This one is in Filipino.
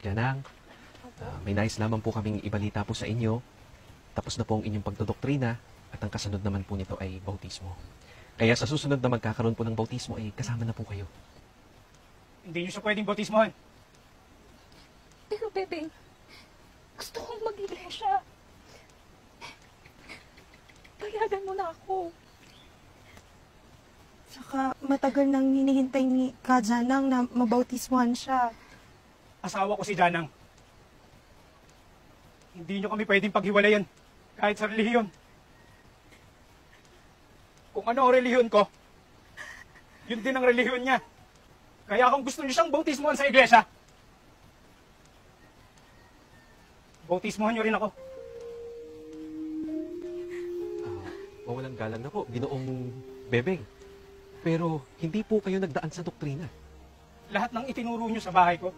Janang, may nais lamang po kaming ibalita po sa inyo. Tapos na po ang inyong pagdodoktrina at ang kasunod naman po nito ay bautismo. Kaya sa susunod na magkakaroon po ng bautismo ay kasama na po kayo. Hindi nyo siya pwedeng bautismohan. Pero, Bebeng, gusto kong mag-iglesia. Payagan mo na ako. Saka matagal nang hinihintay ni Ka Janang na mabautismuhan siya. Asawa ko si Janang. Hindi nyo kami pwedeng paghiwalayan kahit sa relihiyon. Kung ano ang relihiyon ko, yun din ang relihiyon niya. Kaya kung gusto niyo siyang bautismuhan sa iglesia, bautismuhan niyo rin ako. Mawalang galang na po, Ginoong Bebeng. Pero hindi po kayo nagdaan sa doktrina. Lahat ng itinuro niyo sa bahay ko,